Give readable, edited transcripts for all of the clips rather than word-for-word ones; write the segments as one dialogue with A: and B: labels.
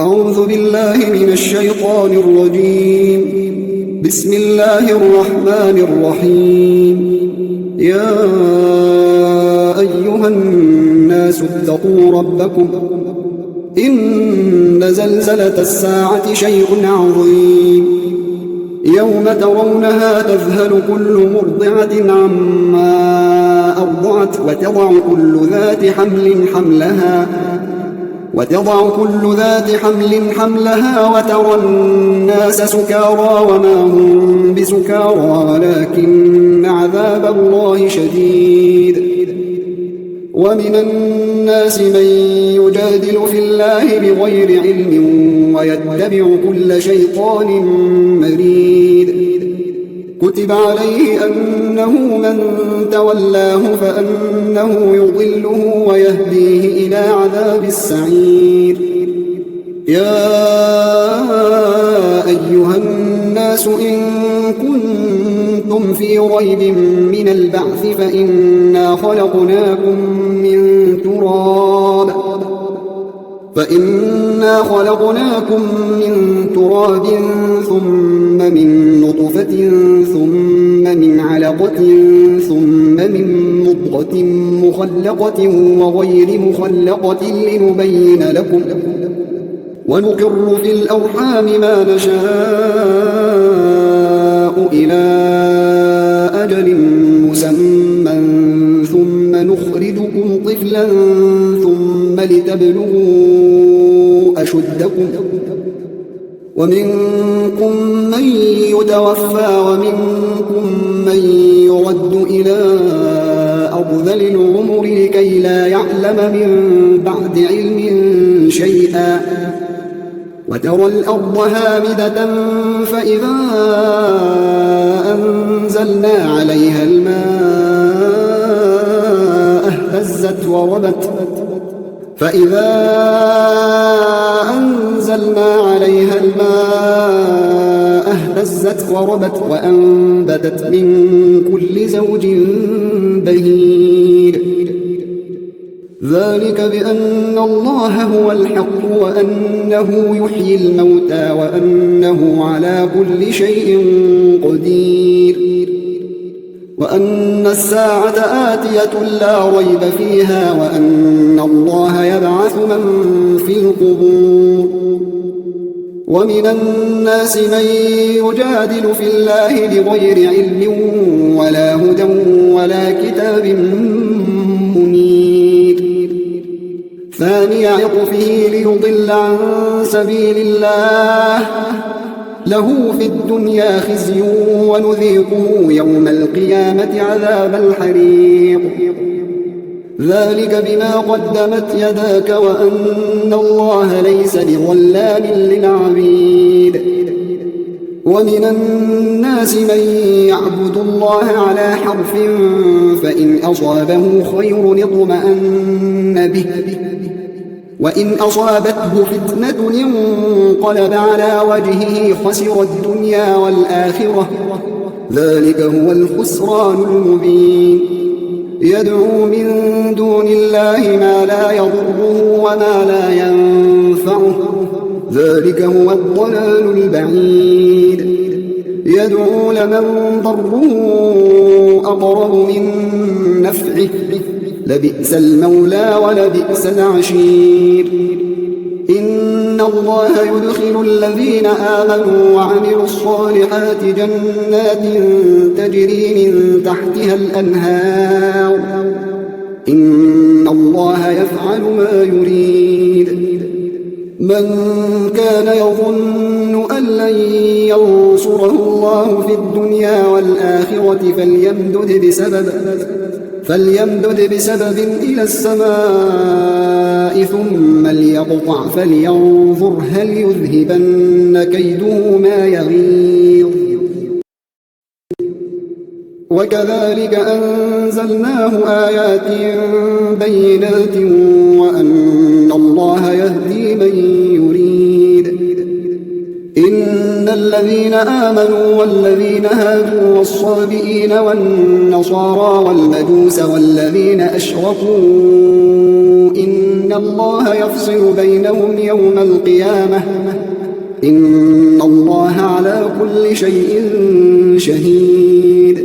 A: أعوذ بالله من الشيطان الرجيم. بسم الله الرحمن الرحيم. يا أيها الناس اتقوا ربكم إن زلزلة الساعة شيء عظيم. يوم ترونها تذهل كل مرضعة عما أرضعت وتضع كل ذات حمل حملها وترى الناس سكارى وما هم بسكارى ولكن عذاب الله شديد. ومن الناس من يجادل في الله بغير علم ويتبع كل شيطان مريد. كتب عليه أنه من تولاه فأنه يضله ويهديه إلى عذاب السعير. يا أيها الناس إن كنتم في ريب من البعث فإنا خلقناكم من تراب ثم من نطفة ثم من علقة ثم من مضغة مخلقة وغير مخلقة لنبين لكم ونقر في الأرحام ما نشاء إلى أجل مسمى ثم نخرجكم طفلا ثم لتبلغوا أشدكم ومنكم من يتوفى ومنكم من يرد إلى أرذل العمر لكي لا يعلم من بعد علم شيئا. وترى الأرض هامدة فإذا أنزلنا عليها الماء اهتزت وربت وأنبتت من كل زوج بهيج. ذلك بأن الله هو الحق وأنه يحيي الموتى وأنه على كل شيء قدير وأن الساعة آتية لا ريب فيها وأن الله يبعث من في القبور. ومن الناس من يجادل في الله بغير علم ولا هدى ولا كتاب منير. ثاني عطفه ليضل عن سبيل الله له في الدنيا خزي ونذيقه يوم القيامة عذاب الحريق. ذلك بما قدمت يداك وأن الله ليس بظلام للعبيد. ومن الناس من يعبد الله على حرف فإن أصابه خير اطمأن به وإن أصابته فتنة انقلب على وجهه خسر الدنيا والآخرة. ذلك هو الخسران المبين. يدعو من دون الله ما لا يضره وما لا ينفعه. ذلك هو الضلال البعيد. يدعو لمن ضره أقرب من نفعه لبئس المولى ولبئس العشير. إن الله يدخل الذين آمنوا وعملوا الصالحات جنات تجري من تحتها الأنهار. إن الله يفعل ما يريد. من كان يظن أن لن ينصره الله في الدنيا والآخرة فليمدد بسبب إلى السماء ثم ليقطع فلينظر هل يذهبن كيده ما يغيظ. وكذلك أنزلناه آيات بينات وأن الله يهدي من يريد. إن الذين آمنوا والذين هادوا والصابئين والنصارى والمجوس والذين أشركوا إن الله يفصل بينهم يوم القيامة إن الله على كل شيء شهيد.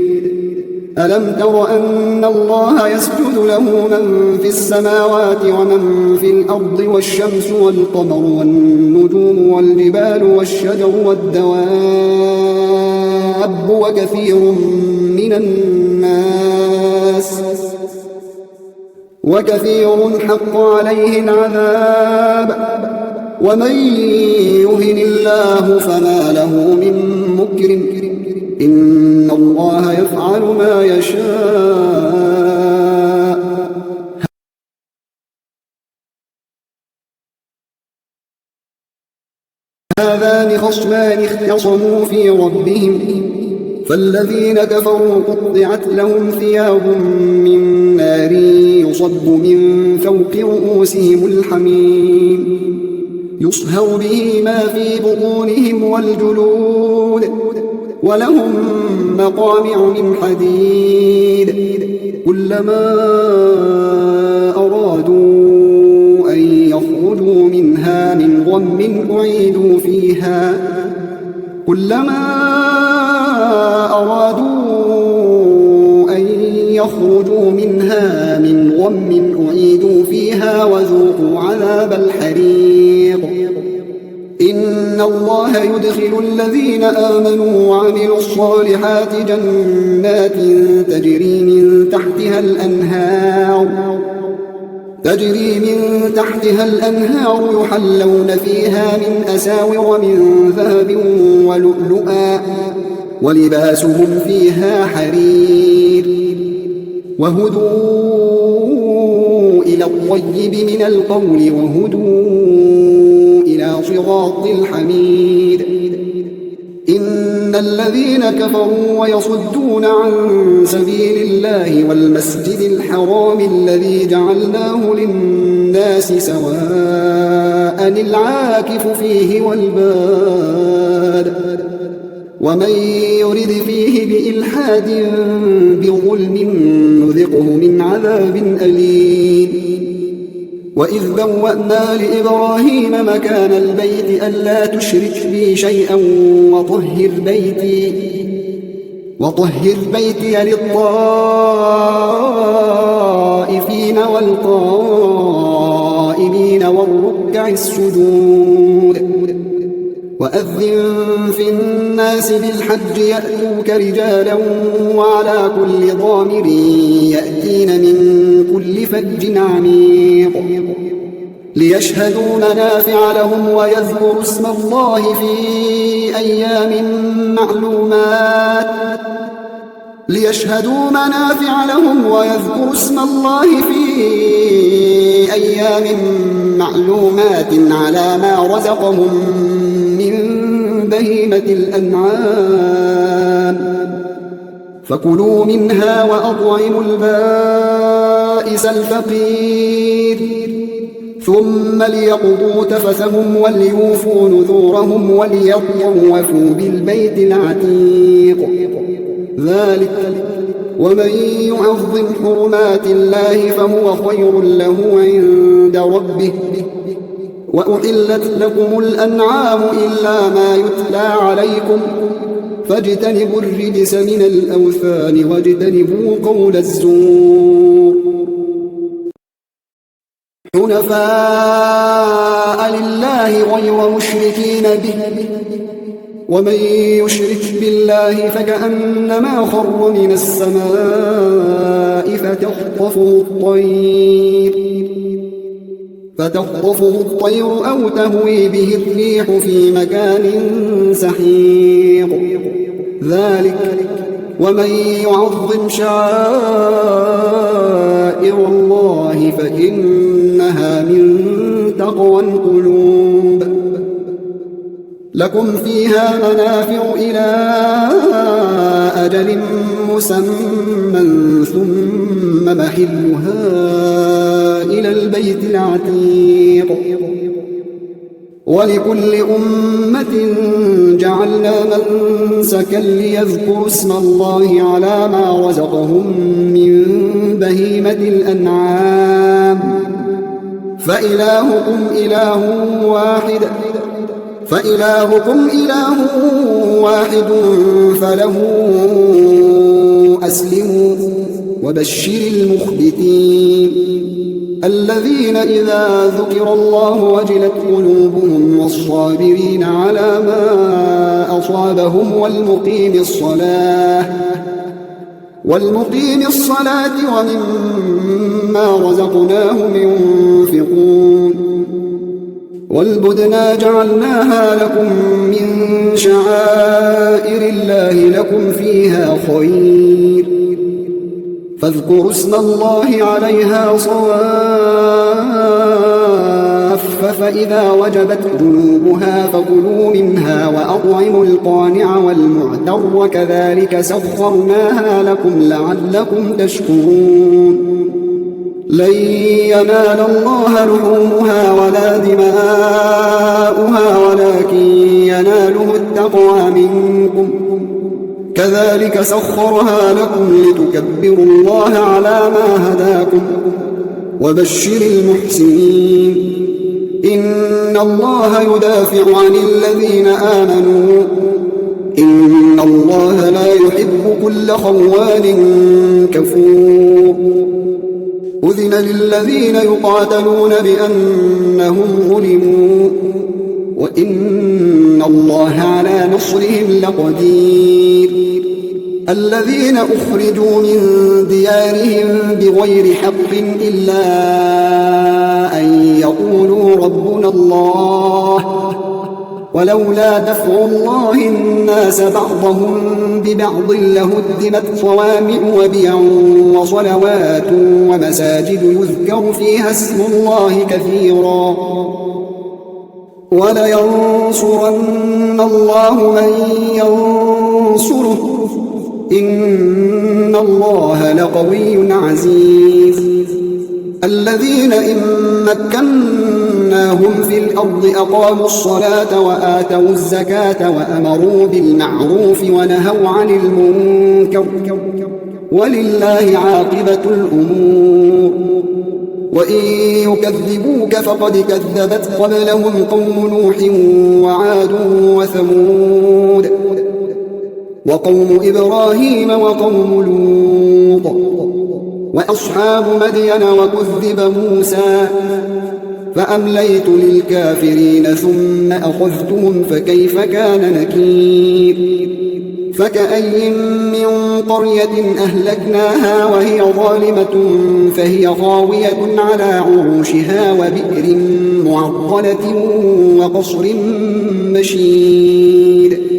A: ألم تر أن الله يسجد له من في السماوات ومن في الأرض والشمس والقمر والنجوم والجبال والشجر والدواب وكثير حق عليه العذاب ومن يهن الله فما له من مكرم إن الله يفعل ما يشاء. هذان خصمان اختصموا في ربهم فالذين كفروا قطعت لهم ثياب من نار يصب من فوق رؤوسهم الحميم يصهر به ما في بطونهم والجلود ولهم مقامع من حديد كلما أرادوا أن يخرجوا منها من غم أعيدوا فيها وذوقوا عذاب الحريق. إن الله يدخل الذين آمنوا وعملوا الصالحات جنات تجري من تحتها الأنهار يحلون فيها من أساور من ذهب ولؤلؤا ولباسهم فيها حرير وهدوا إلى الطيب من القول وهدوا إلى صراط الحميد. إن الذين كفروا ويصدون عن سبيل الله والمسجد الحرام الذي جعلناه للناس سواء العاكف فيه والباد ومن يرد فيه بإلحاد بظلم نذقه من عذاب أليم. وإذ بوأنا لإبراهيم مكان البيت ألا تشرك بي شيئا وطهر بيتي للطائفين والقائمين والركع السجود. وأذن في الناس بالحج يأتوك رجالا وعلى كل ضامر يأتين من كل فج عميق ليشهدوا منافع لهم ويذكروا اسم الله في أيام معلومات على ما رزقهم من بهيمة الأنعام فكلوا منها وأطعموا البائس الفقير ثم ليقضوا تفثهم وليوفوا نذورهم وليطوفوا بالبيت العتيق. ذلك ومن يعظم حرمات الله فهو خير له عند ربه. وأحلت لكم الأنعام إلا ما يتلى عليكم فاجتنبوا الرجس من الأوثان واجتنبوا قول الزور. حنفاء لله غير مشركين به ومن يشرك بالله فكأنما خر من السماء فتخطفه الطير أو تهوي به الريح في مكان سحيق. ذلك ومن يعظم شعائر الله فإنها من تقوى القلوب. لكم فيها منافع إلى أجل مسمى ثم محلها إلى البيت العتيق. ولكل أمة جعلنا منسكا ليذكروا اسم الله على ما رزقهم من بهيمة الأنعام فإلهكم إله واحد فله أسلموا وبشر المخبتين الذين إذا ذكر الله وجلت قلوبهم والصابرين على ما أصابهم والمقيم الصلاة ومما رزقناهم ينفقون والبدنا جعلناها لكم من شعائر الله لكم فيها خير فاذكروا اسم الله عليها صواف فإذا وجبت جنوبها فكلوا منها وأطعموا القانع والمعتر وكذلك سخرناها لكم لعلكم تشكرون لن ينال الله لحومها ولا دماؤها ولكن يناله التقوى منكم كذلك سخرها لكم لتكبروا الله على ما هداكم وبشر المحسنين إن الله يدافع عن الذين آمنوا إن الله لا يحب كل خوان كفور أذن للذين يقاتلون بأنهم ظلموا وإن الله على نصرهم لقدير الذين أخرجوا من ديارهم بغير حق إلا أن يقولوا ربنا الله ولولا دفع الله الناس بعضهم ببعض لهدمت صوامع وبيع وصلوات ومساجد يذكر فيها اسم الله كثيرا ولينصرن الله من ينصره إن الله لقوي عزيز الذين إن مكناهم في الأرض أقاموا الصلاة وآتوا الزكاة وأمروا بالمعروف ونهوا عن المنكر ولله عاقبة الأمور وإن يكذبوك فقد كذبت قبلهم قوم نوح وعاد وثمود وقوم إبراهيم وقوم لوط وأصحاب مدين وكذب موسى فأمليت للكافرين ثم أخذتهم فكيف كان نكير فكأي من قرية أهلكناها وهي ظالمة فهي خاوية على عروشها وبئر معطلة وقصر مشيد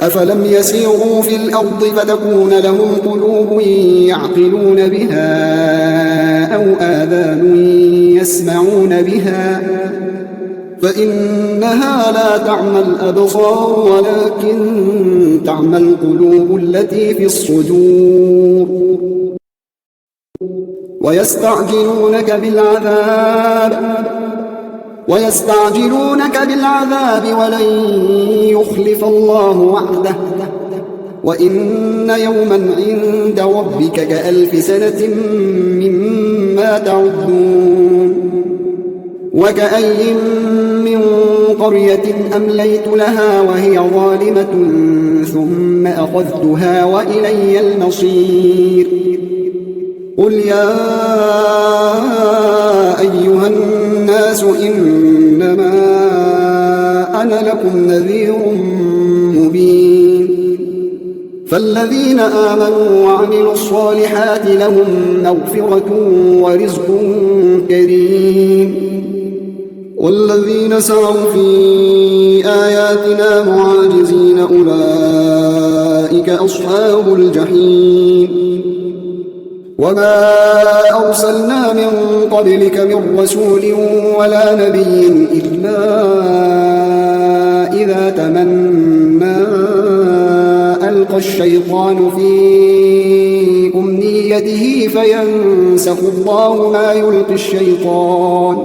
A: أفلم يسيروا في الأرض فتكون لهم قلوب يعقلون بها أو آذان يسمعون بها فإنها لا تعمى الأبصار ولكن تعمى القلوب التي في الصدور ويستعجلونك بالعذاب ولن يخلف الله وعده وإن يوما عند ربك كألف سنة مما تعدون وكأي من قرية أمليت لها وهي ظالمة ثم أخذتها وإلي المصير قل يا أيها الناس إنما أنا لكم نذير مبين فالذين آمنوا وعملوا الصالحات لهم مغفرة ورزق كريم والذين سعوا في آياتنا معاجزين أولئك أصحاب الجحيم وما أرسلنا من قبلك من رسول ولا نبي إلا إذا تمنى ألقى الشيطان في أمنيته فينسخ الله ما يلقي الشيطان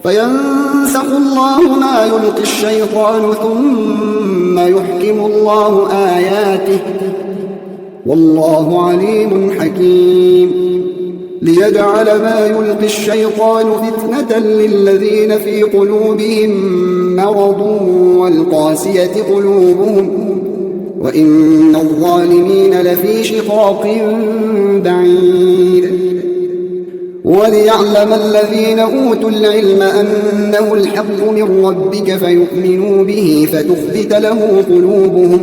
A: فينسخ الله ما يلقي الشيطان ثم يحكم الله آياته والله عليم حكيم ليجعل ما يلقي الشيطان فتنة للذين في قلوبهم مرض والقاسية قلوبهم وإن الظالمين لفي شقاق بعيد وليعلم الذين أوتوا العلم أنه الحق من ربك فيؤمنوا به فتخبت له قلوبهم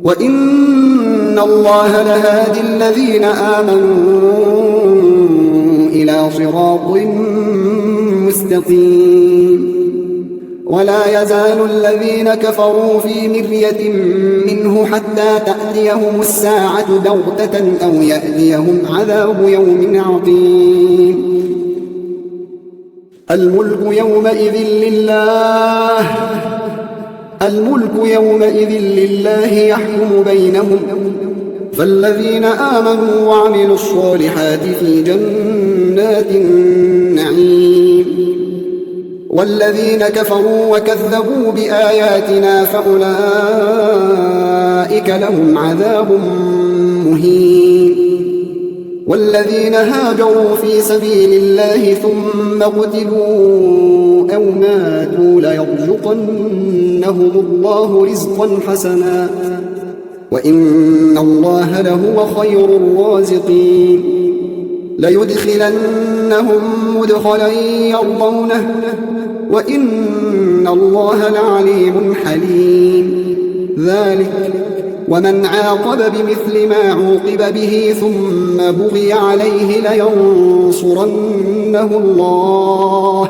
A: وإن الله لهادي الذين آمنوا إلى صراط مستقيم ولا يزال الذين كفروا في مرية منه حتى تأتيهم الساعة بغتة أو يأتيهم عذاب يوم عقيم الملك يومئذ لله يحكم بينهم فالذين آمنوا وعملوا الصالحات في جنات النعيم والذين كفروا وكذبوا بآياتنا فأولئك لهم عذاب مهين والذين هاجروا في سبيل الله ثم قتلوا أو ماتوا ليرزقنهم الله رزقا حسنا وإن الله لهو خير الرازقين ليدخلنهم مدخلا يرضونه وإن الله لعليم حليم ذلك ومن عاقب بمثل ما عوقب به ثم بغي عليه لينصرنه الله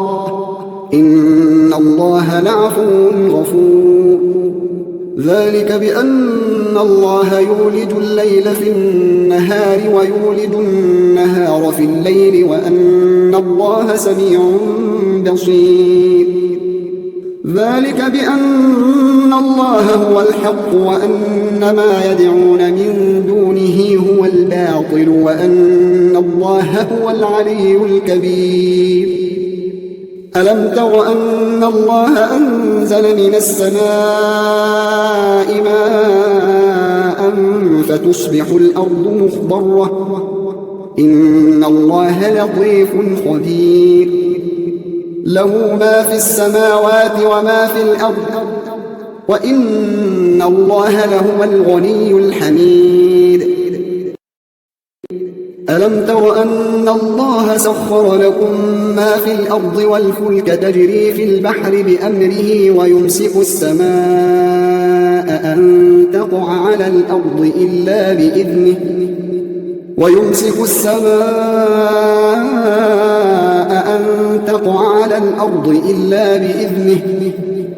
A: إن الله لعفو غفور ذلك بأن الله يولج الليل في النهار ويولج النهار في الليل وأن الله سميع بصير ذلك بأن الله هو الحق وأن ما يدعون من دونه هو الباطل وأن الله هو العلي الكبير ألم تر أن الله أنزل من السماء ماء فتصبح الأرض مخضرة إن الله لطيف خبير له ما في السماوات وما في الأرض وإن الله لهو الغني الحميد ألم تر أن الله سخر لكم ما في الأرض والفلك تجري في البحر بأمره ويمسك السماء أن تقع على الأرض إلا بإذنه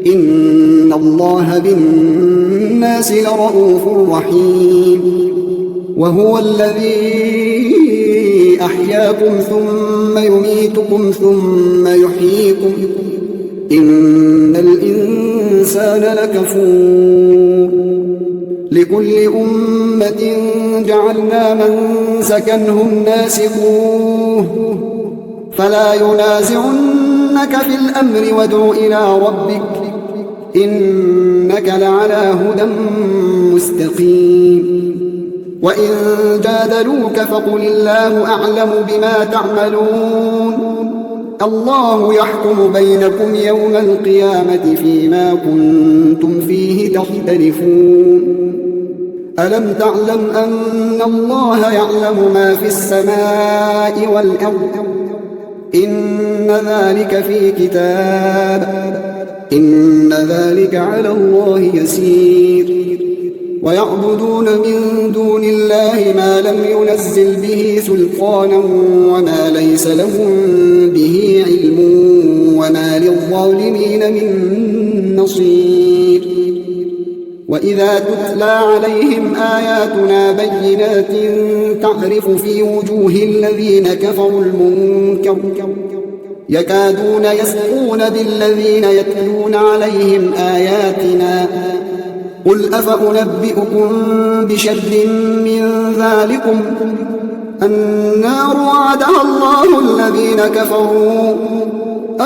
A: إن الله بالناس لرؤوف رحيم وهو الذي أحياكم ثم يميتكم ثم يحييكم إن الإنسان لكفور لكل أمة جعلنا منسكا هم ناسكوه فلا ينازعنك في الأمر وادع إلى ربك إنك لعلى هدى مستقيم وإن جادلوك فقل الله أعلم بما تعملون الله يحكم بينكم يوم القيامة فيما كنتم فيه تختلفون ألم تعلم أن الله يعلم ما في السماء والأرض إن ذلك في كتاب إن ذلك على الله يسير ويعبدون من دون الله ما لم ينزل به سلطانا وما ليس لهم به علم وما للظالمين من نصير وإذا تتلى عليهم آياتنا بينات تعرف في وجوه الذين كفروا المنكر يكادون يسقون بالذين يتلون عليهم آياتنا قل أفأنبئكم بشر من ذلكم النار وعدها الله الذين كفروا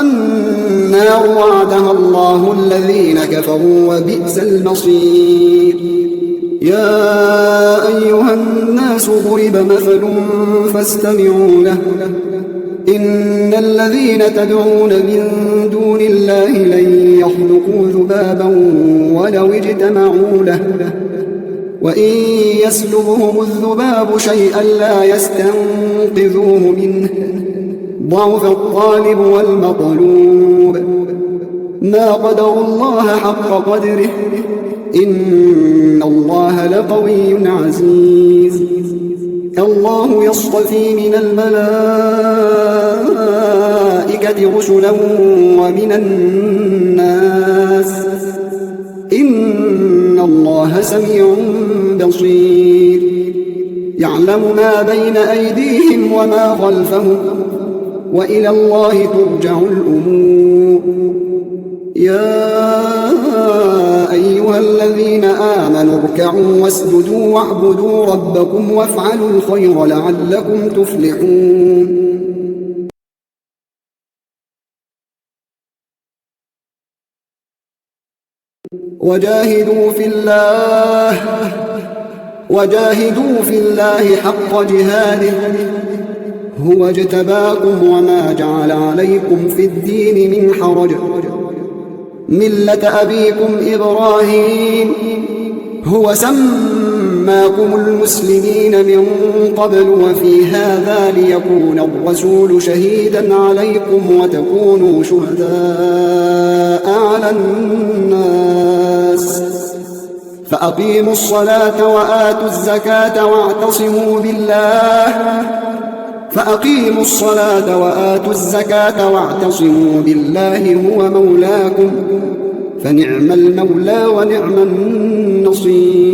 A: النار وعدها الله الذين كفروا وبئس المصير يا أيها الناس ضرب مثل فاستمعوا له إن الذين تدعون من دون الله لن يخلقوا ذبابا ولو اجتمعوا له وإن يسلبهم الذباب شيئا لا يستنقذوه منه ضعف الطالب والمطلوب ما قدروا الله حق قدره إن الله لقوي عزيز الله يصطفي من الملائكة رسلا ومن الناس إن الله سميع بصير يعلم ما بين أيديهم وما خلفهم وإلى الله ترجع الأمور يا أيها الذين آمنوا اركعوا واسجدوا واعبدوا ربكم وافعلوا الخير لعلكم تفلحون وجاهدوا في الله حق جهاده هو اجتباكم وما جعل عليكم في الدين من حرج ملة أبيكم إبراهيم هو سماكم المسلمين من قبل وفي هذا ليكون الرسول شهيدا عليكم وتكونوا شهداء على الناس فأقيموا الصلاة وآتوا الزكاة واعتصموا بالله هو مولاكم فنعم المولى ونعم النصير